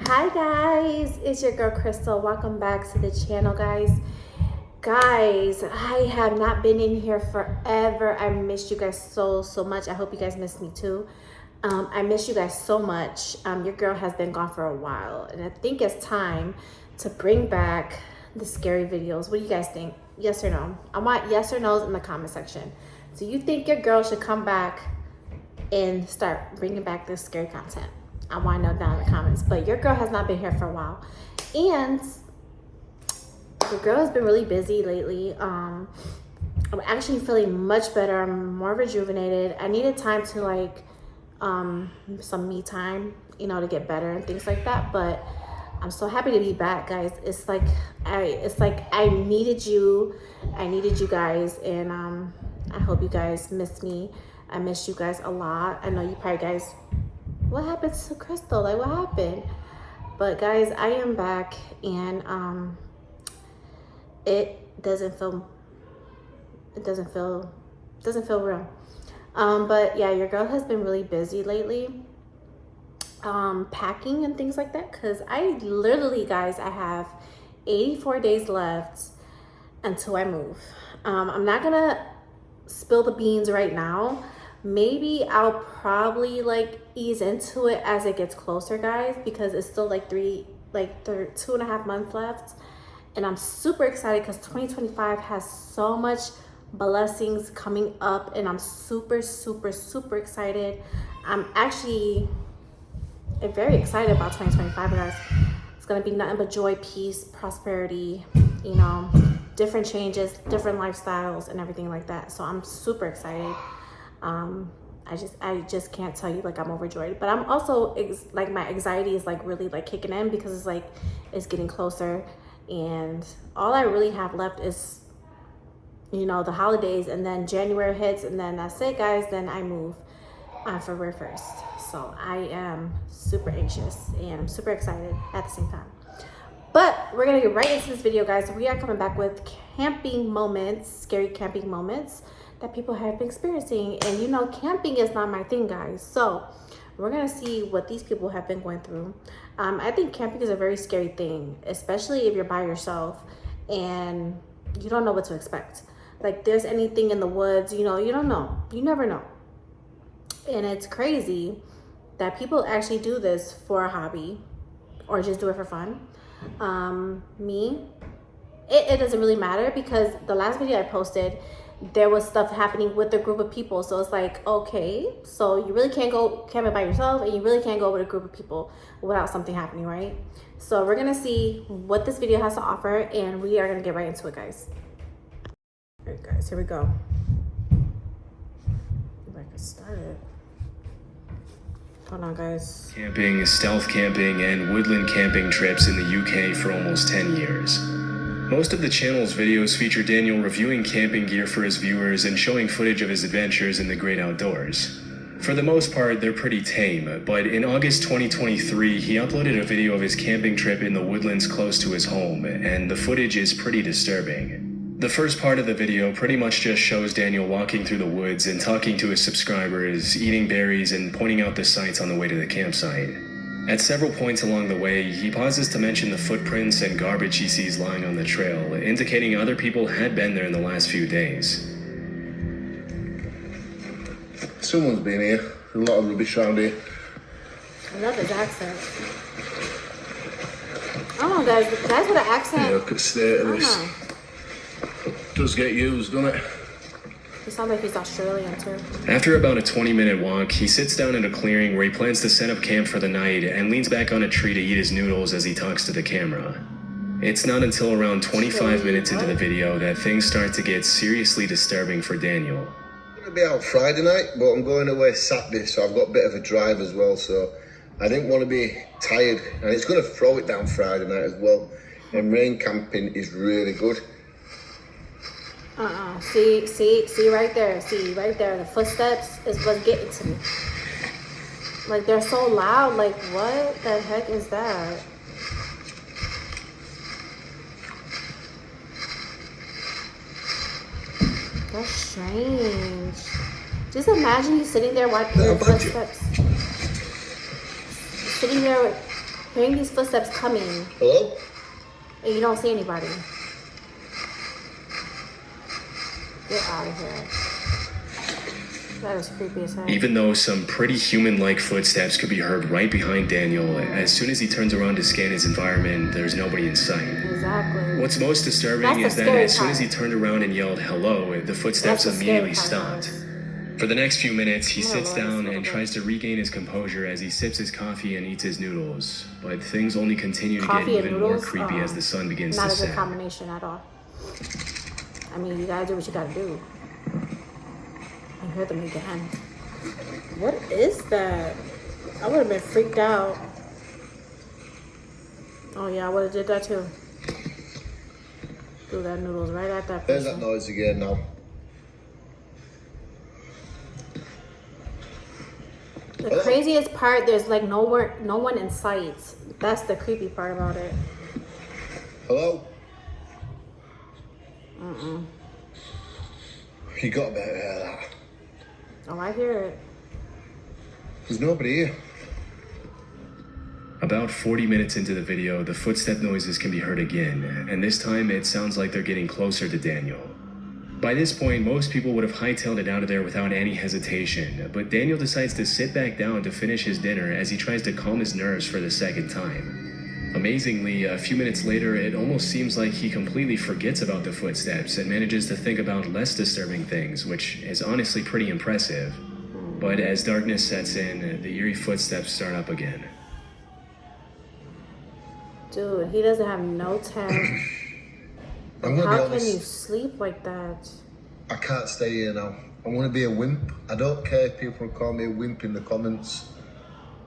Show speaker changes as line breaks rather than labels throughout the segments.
Hi guys, it's your girl Crystal. Welcome back to the channel, guys. I have not been in here forever. I missed you guys so much. I hope you guys missed me too. I miss you guys so much. Your girl has been gone for a while, and I think it's time to bring back the scary videos. What do you guys think? Yes or no? I want yes or no's in the comment section. Do you think your girl should come back and start bringing back this scary content? I want to know down in the comments. But your girl has not been here for a while, and your girl has been really busy lately. I'm actually feeling much better. I'm more rejuvenated. I needed time to like some me time, you know, to get better and things like that. But I'm so happy to be back, guys. It's like I needed you. I needed you guys, and I hope you guys missed me. I missed you guys a lot. I know you probably guys, what happened to Crystal? Like, what happened? But guys, I am back, and it doesn't feel real. But yeah, your girl has been really busy lately, packing and things like that, because I literally, guys, I have 84 days left until I move. I'm not gonna spill the beans right now. Maybe I'll probably like ease into it as it gets closer, guys, because it's still like 2.5 months left, and I'm super excited because 2025 has so much blessings coming up, and I'm super excited. I'm actually very excited about 2025, guys. It's gonna be nothing but joy, peace, prosperity, you know, different changes, different lifestyles and everything like that. So I'm super excited. I just can't tell you, like, I'm overjoyed, but I'm also like my anxiety is like really like kicking in because it's like it's getting closer, and all I really have left is, you know, the holidays, and then January hits, and then that's it, guys. Then I move on February 1st. So I am super anxious and I'm super excited at the same time. But we're gonna get right into this video, guys. We are coming back with camping moments, scary camping moments that people have been experiencing. And you know, camping is not my thing, guys. So we're gonna see what these people have been going through. I think camping is a very scary thing, especially if you're by yourself and you don't know what to expect. Like, there's anything in the woods, you know, you don't know. You never know. And it's crazy that people actually do this for a hobby or just do it for fun. It doesn't really matter, because the last video I posted, there was stuff happening with a group of people. So it's like, okay, so you really can't go camping by yourself, and you really can't go with a group of people without something happening, right? So we're gonna see what this video has to offer, and we are gonna get right into it, guys. All right, guys, here we go. If I can start it. Hold on, guys.
Camping, stealth camping, and woodland camping trips in the UK for almost 10 years. Most of the channel's videos feature Daniel reviewing camping gear for his viewers and showing footage of his adventures in the great outdoors. For the most part, they're pretty tame, but in August 2023, he uploaded a video of his camping trip in the woodlands close to his home, and the footage is pretty disturbing. The first part of the video pretty much just shows Daniel walking through the woods and talking to his subscribers, eating berries, and pointing out the sights on the way to the campsite. At several points along the way, he pauses to mention the footprints and garbage he sees lying on the trail, indicating other people had been there in the last few days.
Someone's been here. A lot of rubbish around here.
I love his accent. Oh, guys with an accent.
Yeah, look at the state of this. Does get used, doesn't it?
He sounds like he's Australian too.
After about a 20-minute walk, he sits down in a clearing where he plans to set up camp for the night and leans back on a tree to eat his noodles as he talks to the camera. It's not until around 25 minutes into the video that things start to get seriously disturbing for Daniel.
I'm going to be out Friday night, but I'm going away Saturday, so I've got a bit of a drive as well, so I didn't want to be tired. And it's going to throw it down Friday night as well. And rain camping is really good.
See right there. See right there. The footsteps is what's getting to me. Like, they're so loud. Like, what the heck is that? That's strange. Just imagine you sitting there watching your footsteps. Sitting there Hearing these footsteps coming,
Hello?
and you don't see anybody. Get out of here. That is creepy as heck.
Even though some pretty human-like footsteps could be heard right behind Daniel, as soon as he turns around to scan his environment, there's nobody in sight.
Exactly.
What's most disturbing
That's
is
the
that
scary
as soon as he
part.
turned around and yelled hello, the footsteps
That's the scary
immediately
part,
stopped.
guys.
For the next few minutes, he
I'm gonna
sits
lower this a
down
little
and
bit.
tries to regain his composure as he sips his coffee and eats his noodles. But things only continue to
Coffee
get
and
even more
noodles?
creepy as the sun begins
Not
to
a good
set.
combination at all. I mean, you gotta do what you gotta do. I heard them again. What is that? I would have been freaked out. Oh yeah, I would have did that too. Threw that noodles right at that
There's that
person.
noise again now.
The craziest part, there's like no one in sight. That's the creepy part about it.
Hello? You got to better hear that.
Oh, I hear it.
There's nobody here.
About 40 minutes into the video, the footstep noises can be heard again, and this time it sounds like they're getting closer to Daniel. By this point, most people would have hightailed it out of there without any hesitation, but Daniel decides to sit back down to finish his dinner as he tries to calm his nerves for the second time. Amazingly, a few minutes later, it almost seems like he completely forgets about the footsteps and manages to think about less disturbing things, which is honestly pretty impressive. But as darkness sets in, the eerie footsteps start up again.
Dude, he doesn't have no time.
I'm going to be
How can you
honest.
sleep like that?
I can't stay here now. I'm going to be a wimp. I don't care if people call me a wimp in the comments.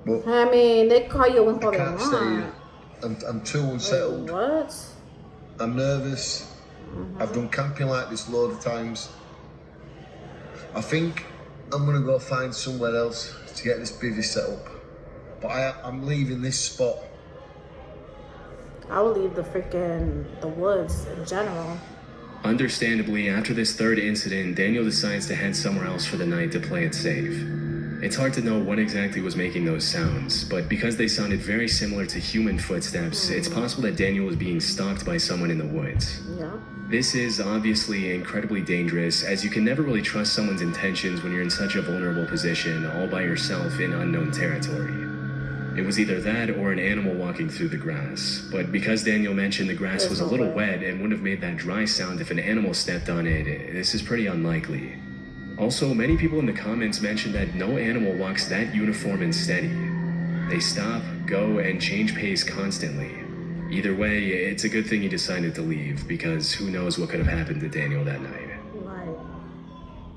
But
I mean, they call you a wimp all
I
they
can't stay here.
want.
I'm too unsettled.
What?
I'm nervous. I've done camping like this load of times. I think I'm gonna go find somewhere else to get this bivvy set up. But I'm leaving this spot.
I would leave the woods in general.
Understandably, after this third incident, Daniel decides to head somewhere else for the night to play it safe. It's hard to know what exactly was making those sounds, but because they sounded very similar to human footsteps, it's possible that Daniel was being stalked by someone in the woods.
Yeah.
This is obviously incredibly dangerous, as you can never really trust someone's intentions when you're in such a vulnerable position, all by yourself in unknown territory. It was either that or an animal walking through the grass, but because Daniel mentioned the grass was a little wet and wouldn't have made that dry sound if an animal stepped on it, this is pretty unlikely. Also, many people in the comments mentioned that no animal walks that uniform and steady. They stop, go, and change pace constantly. Either way, it's a good thing he decided to leave, because who knows what could have happened to Daniel that night.
Right.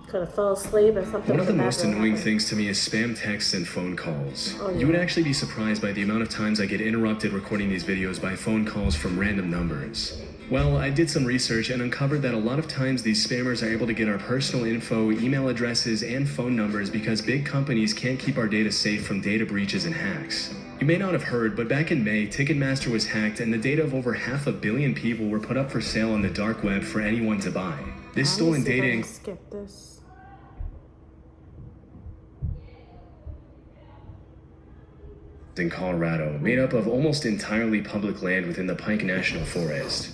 Could have fell asleep or something.
One of the
would have
most
happened.
annoying things to me is spam texts and phone calls.
Oh, yeah.
You would actually be surprised by the amount of times I get interrupted recording these videos by phone calls from random numbers. Well, I did some research and uncovered that a lot of times these spammers are able to get our personal info, email addresses, and phone numbers because big companies can't keep our data safe from data breaches and hacks. You may not have heard, but back in May, Ticketmaster was hacked and the data of over 500 million people were put up for sale on the dark web for anyone to buy. This stolen
Let me see if I
data
can skip this.
in Colorado, made up of almost entirely public land within the Pike National Forest.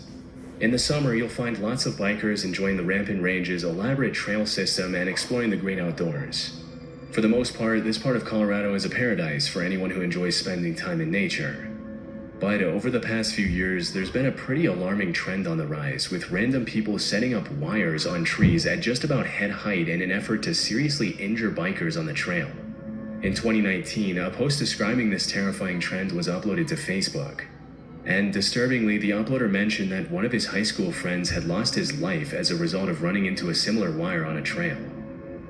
In the summer, you'll find lots of bikers enjoying the Rampant Range's elaborate trail system and exploring the great outdoors. For the most part, this part of Colorado is a paradise for anyone who enjoys spending time in nature. But over the past few years, there's been a pretty alarming trend on the rise, with random people setting up wires on trees at just about head height in an effort to seriously injure bikers on the trail. In 2019, a post describing this terrifying trend was uploaded to Facebook. And disturbingly, the uploader mentioned that one of his high school friends had lost his life as a result of running into a similar wire on a trail.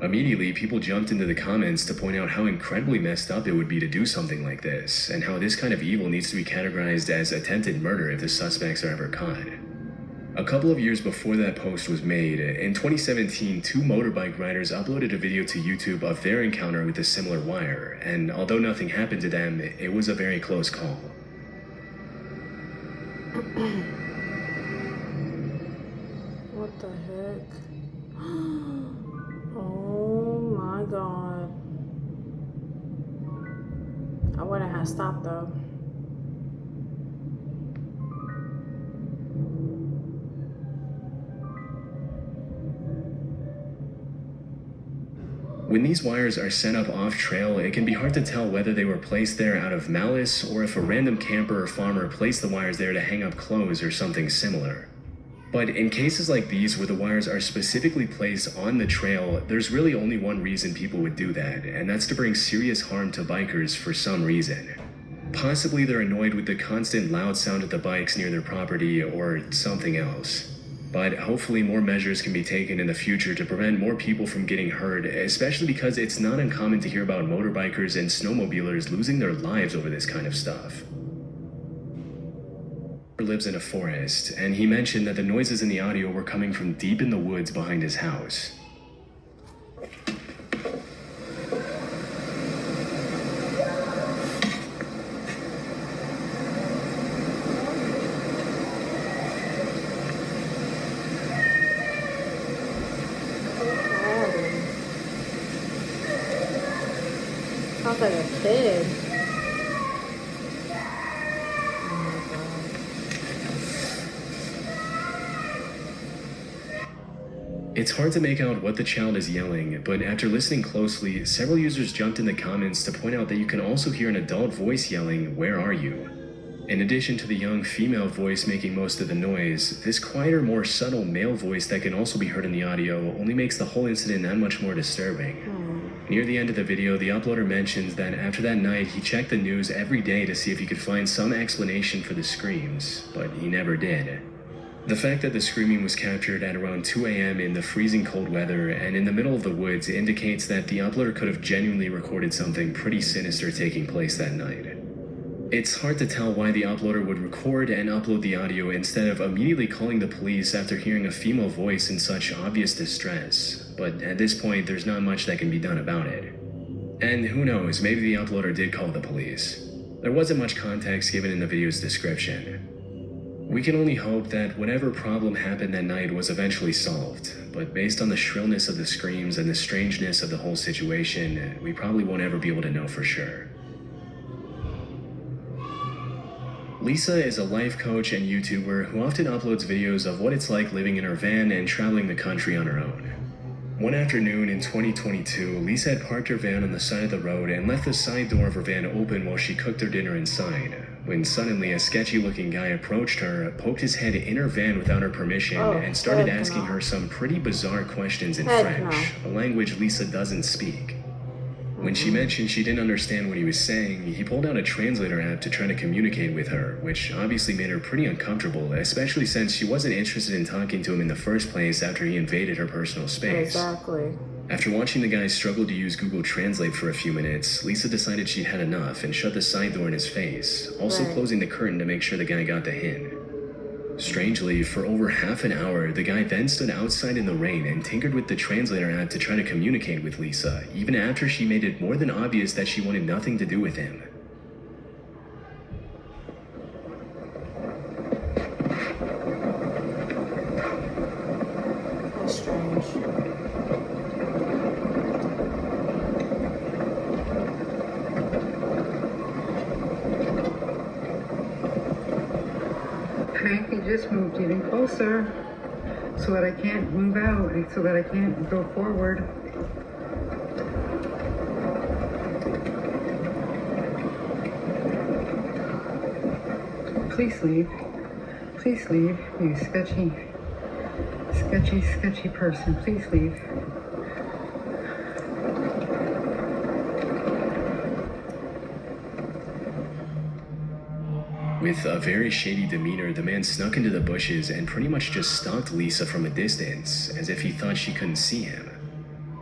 Immediately, people jumped into the comments to point out how incredibly messed up it would be to do something like this, and how this kind of evil needs to be categorized as attempted murder if the suspects are ever caught. A couple of years before that post was made, in 2017, two motorbike riders uploaded a video to YouTube of their encounter with a similar wire, and although nothing happened to them, it was a very close call.
What the heck? Oh my god. I wouldn't have stopped though.
When these wires are set up off-trail, it can be hard to tell whether they were placed there out of malice or if a random camper or farmer placed the wires there to hang up clothes or something similar. But in cases like these where the wires are specifically placed on the trail, there's really only one reason people would do that, and that's to bring serious harm to bikers for some reason. Possibly they're annoyed with the constant loud sound of the bikes near their property or something else. But hopefully more measures can be taken in the future to prevent more people from getting hurt, especially because it's not uncommon to hear about motorbikers and snowmobilers losing their lives over this kind of stuff. Lives in a forest, and he mentioned that the noises in the audio were coming from deep in the woods behind his house.
Sounds like a kid.
It's hard to make out what the child is yelling, but after listening closely, several users jumped in the comments to point out that you can also hear an adult voice yelling, "Where are you?" In addition to the young female voice making most of the noise, this quieter, more subtle male voice that can also be heard in the audio only makes the whole incident that much more disturbing. Near the end of the video, the uploader mentions that after that night, he checked the news every day to see if he could find some explanation for the screams, but he never did. The fact that the screaming was captured at around 2 a.m. in the freezing cold weather and in the middle of the woods indicates that the uploader could have genuinely recorded something pretty sinister taking place that night. It's hard to tell why the uploader would record and upload the audio instead of immediately calling the police after hearing a female voice in such obvious distress, but at this point there's not much that can be done about it. And who knows, maybe the uploader did call the police. There wasn't much context given in the video's description. We can only hope that whatever problem happened that night was eventually solved, but based on the shrillness of the screams and the strangeness of the whole situation, we probably won't ever be able to know for sure. Lisa is a life coach and YouTuber who often uploads videos of what it's like living in her van and traveling the country on her own. One afternoon in 2022, Lisa had parked her van on the side of the road and left the side door of her van open while she cooked her dinner inside, when suddenly a sketchy-looking guy approached her, poked his head in her van without her permission, and started asking her some pretty bizarre questions in French, a language Lisa doesn't speak. When she mentioned she didn't understand what he was saying, he pulled out a translator app to try to communicate with her, which obviously made her pretty uncomfortable, especially since she wasn't interested in talking to him in the first place after he invaded her personal space.
Exactly.
After watching the guy struggle to use Google Translate for a few minutes, Lisa decided she'd had enough and shut the side door in his face, also closing the curtain to make sure the guy got the hint. Strangely, for over half an hour, the guy then stood outside in the rain and tinkered with the translator app to try to communicate with Lisa, even after she made it more than obvious that she wanted nothing to do with him.
That's strange.
He just moved even closer so that I can't move out, so that I can't go forward. Please leave. Please leave, you sketchy person. Please leave.
With a very shady demeanor, the man snuck into the bushes and pretty much just stalked Lisa from a distance, as if he thought she couldn't see him.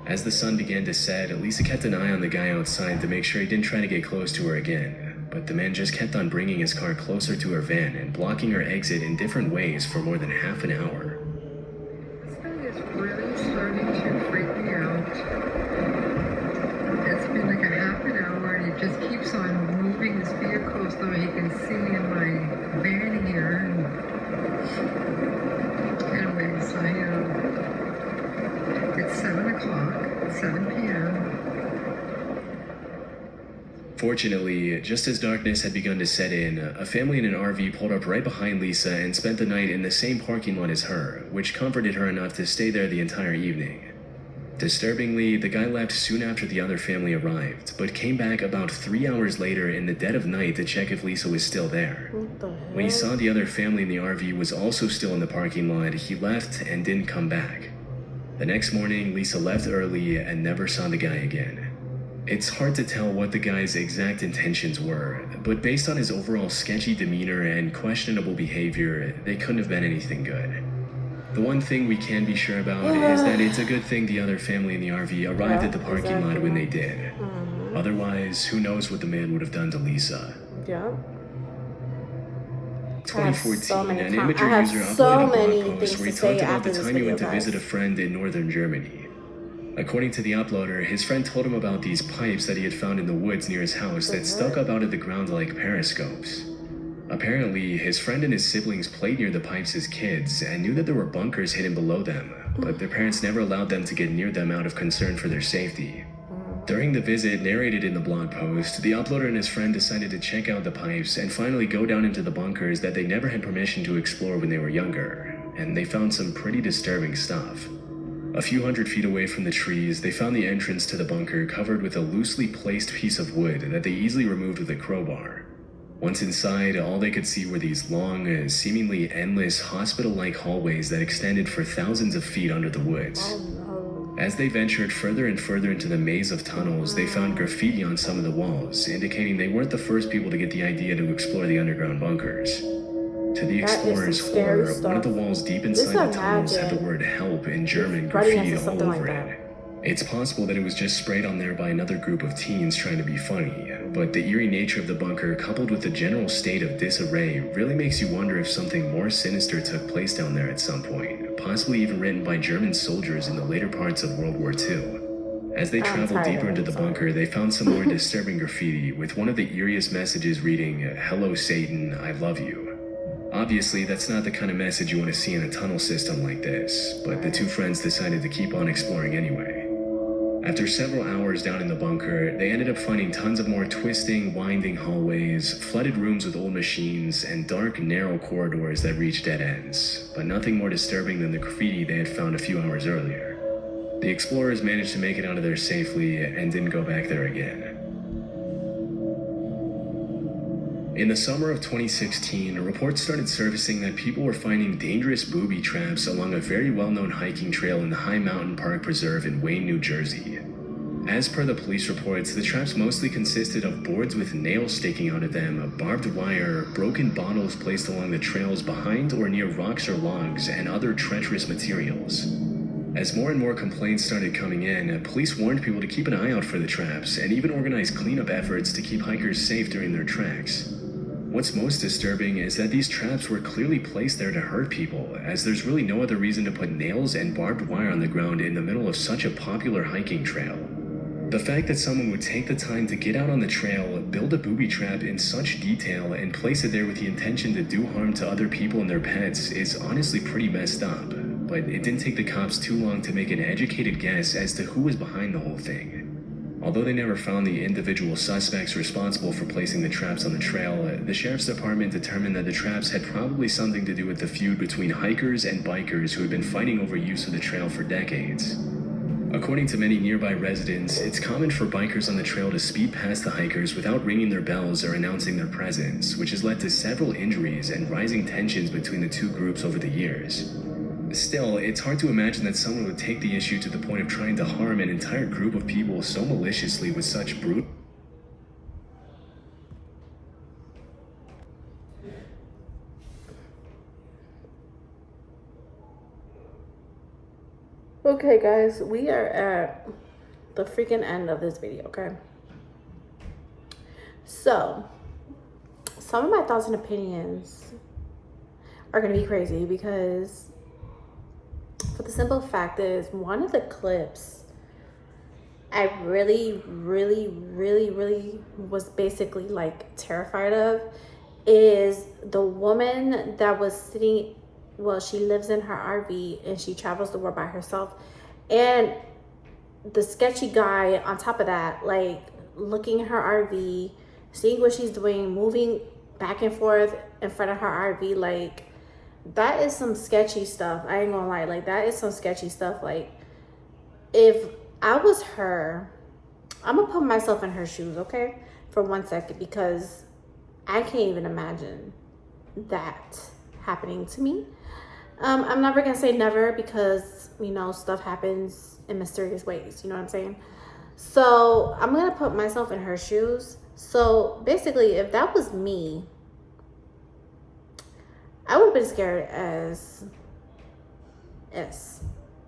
As the sun began to set, Lisa kept an eye on the guy outside to make sure he didn't try to get close to her again, but the man just kept on bringing his car closer to her van and blocking her exit in different ways for more than half an hour.
This guy is really starting to freak me out. It's been like a half an hour and he just keeps on moving his vehicle so he can see in my van here. Anyways, it's 7 o'clock, 7 p.m.
Fortunately, just as darkness had begun to set in, a family in an RV pulled up right behind Lisa and spent the night in the same parking lot as her, which comforted her enough to stay there the entire evening. Disturbingly, the guy left soon after the other family arrived, but came back about 3 hours later in the dead of night to check if Lisa was still there.
What the
When he
heck?
saw the other family in the RV was also still in the parking lot, he left and didn't come back. The next morning, Lisa left early and never saw the guy again. It's hard to tell what the guy's exact intentions were, but based on his overall sketchy demeanor and questionable behavior, they couldn't have been anything good. The one thing we can be sure about is that it's a good thing the other family in the RV arrived at the parking lot when they did. Otherwise, who knows what the man would have done to Lisa.
Yeah.
2014, an
I
Imager
have
user
so
uploaded a
many
blog post
things
where he
to say
talked about
after
the
this
time he went to
video,
visit a
guys.
friend in northern Germany. According to the uploader, his friend told him about these pipes that he had found in the woods near his house that stuck up out of the ground like periscopes. Apparently, his friend and his siblings played near the pipes as kids and knew that there were bunkers hidden below them, but their parents never allowed them to get near them out of concern for their safety. During the visit narrated in the blog post, the uploader and his friend decided to check out the pipes and finally go down into the bunkers that they never had permission to explore when they were younger, and they found some pretty disturbing stuff. A few hundred feet away from the trees, they found the entrance to the bunker covered with a loosely placed piece of wood that they easily removed with a crowbar. Once inside, all they could see were these long, seemingly endless hospital-like hallways that extended for thousands of feet under the woods. As they ventured further and further into the maze of tunnels, they found graffiti on some of the walls, indicating they weren't the first people to get the idea to explore the underground bunkers. To the
That is some
explorers'
scary
horror, one of the
stuff.
walls deep
Just
inside the tunnels had the
imagine
word "help" in German
running
graffitied
into
all
something
over
like that.
it. It's possible that it was just sprayed on there by another group of teens trying to be funny, but the eerie nature of the bunker coupled with the general state of disarray really makes you wonder if something more sinister took place down there at some point, possibly even written by German soldiers in the later parts of World War II. As they
I'm
traveled
tired
deeper
of
into
it,
the
sorry.
bunker, they found some more disturbing graffiti, with one of the eeriest messages reading, "Hello Satan, I love you." Obviously, that's not the kind of message you want to see in a tunnel system like this, but the two friends decided to keep on exploring anyway. After several hours down in the bunker, they ended up finding tons of more twisting, winding hallways, flooded rooms with old machines, and dark, narrow corridors that reached dead ends, but nothing more disturbing than the graffiti they had found a few hours earlier. The explorers managed to make it out of there safely and didn't go back there again. In the summer of 2016, reports started surfacing that people were finding dangerous booby traps along a very well-known hiking trail in the High Mountain Park Preserve in Wayne, New Jersey. As per the police reports, the traps mostly consisted of boards with nails sticking out of them, barbed wire, broken bottles placed along the trails behind or near rocks or logs, and other treacherous materials. As more and more complaints started coming in, police warned people to keep an eye out for the traps and even organized cleanup efforts to keep hikers safe during their treks. What's most disturbing is that these traps were clearly placed there to hurt people, as there's really no other reason to put nails and barbed wire on the ground in the middle of such a popular hiking trail. The fact that someone would take the time to get out on the trail, build a booby trap in such detail, and place it there with the intention to do harm to other people and their pets is honestly pretty messed up. But it didn't take the cops too long to make an educated guess as to who was behind the whole thing. Although they never found the individual suspects responsible for placing the traps on the trail, the sheriff's department determined that the traps had probably something to do with the feud between hikers and bikers who had been fighting over use of the trail for decades. According to many nearby residents, it's common for bikers on the trail to speed past the hikers without ringing their bells or announcing their presence, which has led to several injuries and rising tensions between the two groups over the years. Still, it's hard to imagine that someone would take the issue to the point of trying to harm an entire group of people so maliciously with such brutal.
Okay, guys, we are at the freaking end of this video, okay? So, some of my thoughts and opinions are going to be crazy because for the simple fact is one of the clips I really was basically like terrified of is the woman that was sitting, well, she lives in her RV and she travels the world by herself, and the sketchy guy on top of that, like looking at her RV, seeing what she's doing, moving back and forth in front of her RV, like that is some sketchy stuff. I ain't gonna lie, like that is some sketchy stuff. Like if I was her, I'm gonna put myself in her shoes, okay, for 1 second, because I can't even imagine that happening to me. I'm never gonna say never, because you know, stuff happens in mysterious ways, you know what I'm saying? So I'm gonna put myself in her shoes. So basically, if that was me, I would have been scared as S.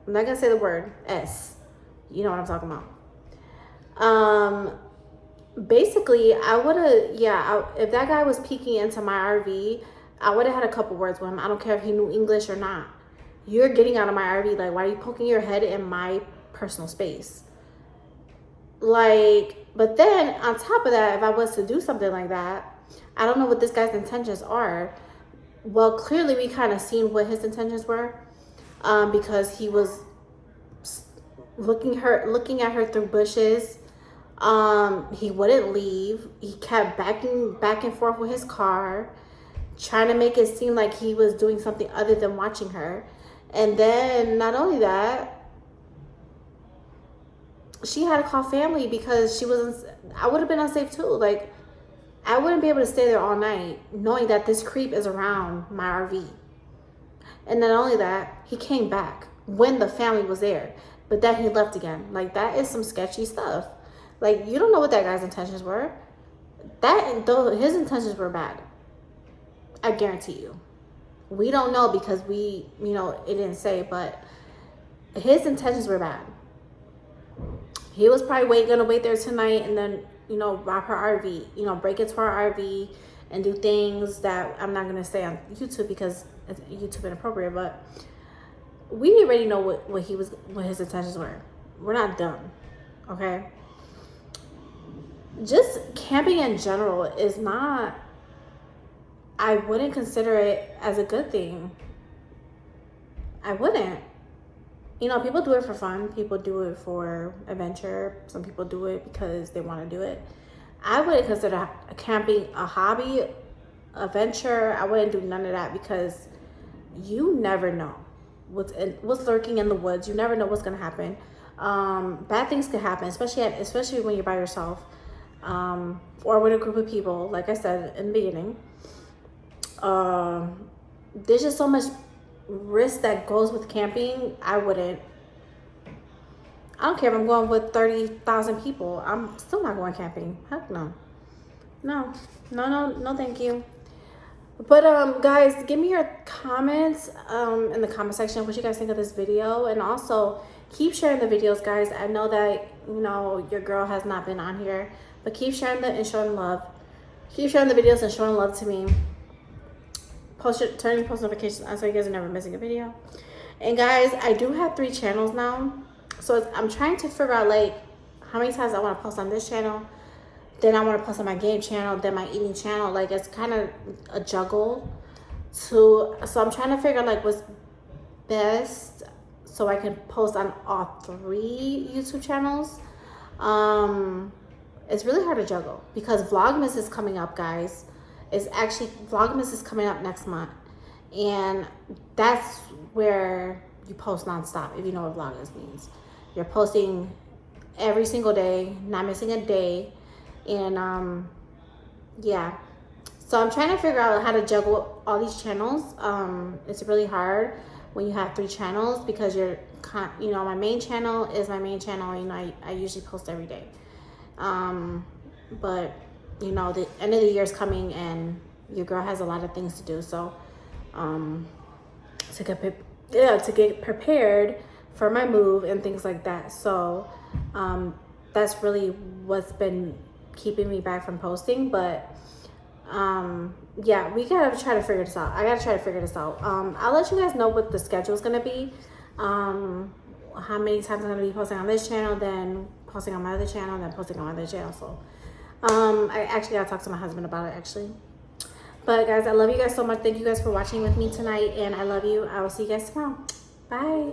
I'm not gonna say the word S. You know what I'm talking about. Basically, I would have, if that guy was peeking into my RV, I would have had a couple words with him. I don't care if he knew English or not. You're getting out of my RV. Like, why are you poking your head in my personal space? Like, but then on top of that, if I was to do something like that, I don't know what this guy's intentions are. Well, clearly we kind of seen what his intentions were, because he was looking at her through bushes. He wouldn't leave. He kept backing back and forth with his car, trying to make it seem like he was doing something other than watching her. And then not only that, she had to call family because she wasn't. I would have been unsafe too. Like, I wouldn't be able to stay there all night knowing that this creep is around my RV. And not only that, he came back when the family was there, but then he left again. Like, that is some sketchy stuff. Like, you don't know what that guy's intentions were. Though his intentions were bad, I guarantee you. We don't know because it didn't say, but his intentions were bad. He was probably gonna wait there tonight and then, rob her RV, break into her RV and do things that I'm not gonna say on YouTube because it's YouTube inappropriate, but we already know what his intentions were. We're not dumb, okay? Just camping in general is not, I wouldn't consider it as a good thing. I wouldn't. People do it for fun. People do it for adventure. Some people do it because they want to do it. I wouldn't consider camping a hobby, adventure. I wouldn't do none of that because you never know what's lurking in the woods. You never know what's going to happen. Bad things could happen, especially when you're by yourself, or with a group of people. Like I said in the beginning, there's just so much risk that goes with camping. I don't care if I'm going with 30,000 people. I'm still not going camping. Heck no. No, thank you. But guys, give me your comments in the comment section what you guys think of this video, and also keep sharing the videos, guys. I know that your girl has not been on here, but keep sharing and showing love. Keep sharing the videos and showing love to me. Turn your post notifications on so you guys are never missing a video. And guys, I do have 3 channels now, so I'm trying to figure out like how many times I want to post on this channel, then I want to post on my game channel, then my eating channel. Like, it's kind of a juggle so I'm trying to figure out like what's best so I can post on all 3 YouTube channels. It's really hard to juggle because Vlogmas is coming up, guys. Vlogmas is coming up next month, and that's where you post nonstop. If you know what Vlogmas means, you're posting every single day, not missing a day, and yeah. So I'm trying to figure out how to juggle all these channels. It's really hard when you have 3 channels because my main channel is my main channel. I usually post every day, but the end of the year is coming and your girl has a lot of things to do. So to get prepared for my move and things like that. So that's really what's been keeping me back from posting. But yeah, we gotta try to figure this out. I gotta try to figure this out. I'll let you guys know what the schedule is gonna be. How many times I'm gonna be posting on this channel, then posting on my other channel, then posting on my other channel. So I actually gotta talk to my husband about it actually. But guys, I love you guys so much. Thank you guys for watching with me tonight, and I love you. I will see you guys tomorrow. Bye.